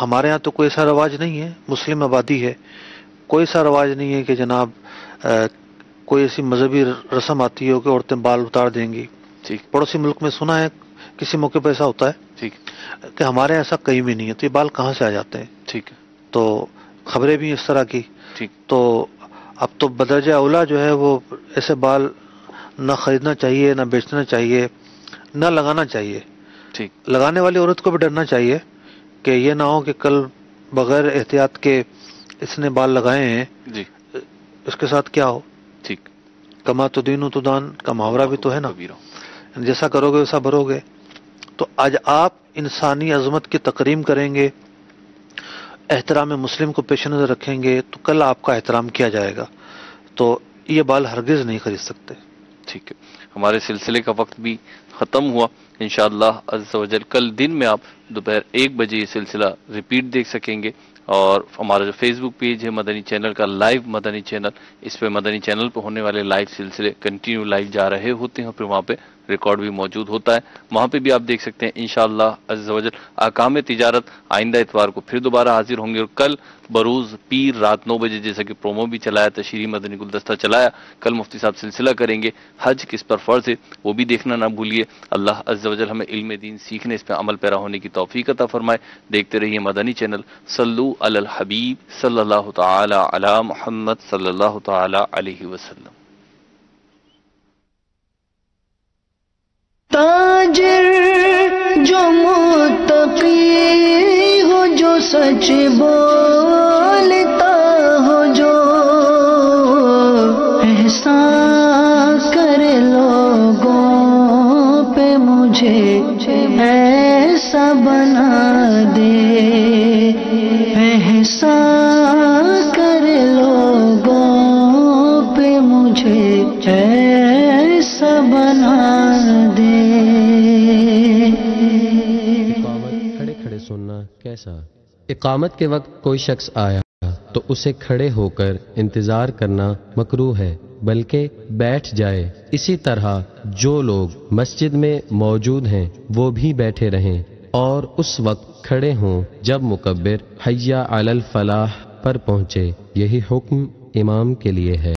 ہمارے ہاں تو کوئی ایسا رواج نہیں ہے، مسلم آبادی ہے، کوئی ایسا رواج نہیں ہے کہ جناب کوئی ایسی مذہبی رسم آتی ہو کہ عورتیں بال اتار دیں گی. ٹھیک. پڑوسی ملک میں سنا ہے کسی موقع پہ ایسا ہوتا ہے. ٹھیک. کہ ہمارے ایسا کہیں بھی نہیں ہے، تو یہ بال کہاں سے آ جاتے ہیں؟ ٹھیک ہے. تو خبریں بھی اس طرح کی. ٹھیک. تو اب تو بدرجہ اولا جو ہے وہ ایسے بال نہ خریدنا چاہیے، نہ بیچنا چاہیے، نہ لگانا چاہیے. ٹھیک. لگانے والی عورت کو بھی ڈرنا چاہیے کہ یہ نہ ہو کہ کل بغیر احتیاط کے اس نے بال لگائے ہیں، جی، اس کے ساتھ کیا ہو. ٹھیک. کما تو دین تو دان کا محاورہ بھی تو ہے نا، جیسا کرو گے ویسا بھرو گے. تو آج آپ انسانی عظمت کی تقریم کریں گے، احترام مسلم کو پیش نظر رکھیں گے، تو کل آپ کا احترام کیا جائے گا. تو یہ بال ہرگز نہیں خرید سکتے. ٹھیک ہے. ہمارے سلسلے کا وقت بھی ختم ہوا. انشاءاللہ عز و جل کل دن میں آپ دوپہر 1 بجے یہ سلسلہ ریپیٹ دیکھ سکیں گے. اور ہمارا جو فیس بک پیج ہے مدنی چینل کا، لائیو مدنی چینل، اس پہ مدنی چینل پہ ہونے والے لائیو سلسلے کنٹینیو لائیو جا رہے ہوتے ہیں، پھر وہاں پہ ریکارڈ بھی موجود ہوتا ہے، وہاں پہ بھی آپ دیکھ سکتے ہیں. انشاءاللہ عز و جل احکام تجارت آئندہ اتوار کو پھر دوبارہ حاضر ہوں گے. اور کل بروز پیر رات 9 بجے جیسا کہ پرومو بھی چلایا، تشریح مدنی گلدستہ چلایا، کل مفتی صاحب سلسلہ کریں گے حج کس پر فرض ہے، وہ بھی دیکھنا نہ بھولیے. اللہ عز و جل ہمیں علم دین سیکھنے، اس پہ عمل پیرا ہونے کی توفیق عطا فرمائے. دیکھتے رہیے مدنی چینل. صلو علی الحبیب صلی اللہ تعالی علی محمد صلی اللہ تعالی علیہ وسلم. تاجر جو متقی ہو، جو سچ بولتا ہو، جو احسان کرے لوگوں پہ، مجھے ایسا بنا دے. احسان کرے لوگوں پہ، مجھے ایسا بنا دے. کھڑے کھڑے سننا کیسا؟ اقامت کے وقت کوئی شخص آیا تو اسے کھڑے ہو کر انتظار کرنا مکروہ ہے، بلکہ بیٹھ جائے. اسی طرح جو لوگ مسجد میں موجود ہیں وہ بھی بیٹھے رہیں اور اس وقت کھڑے ہوں جب مکبر حی علی الفلاح پر پہنچے. یہی حکم امام کے لیے ہے.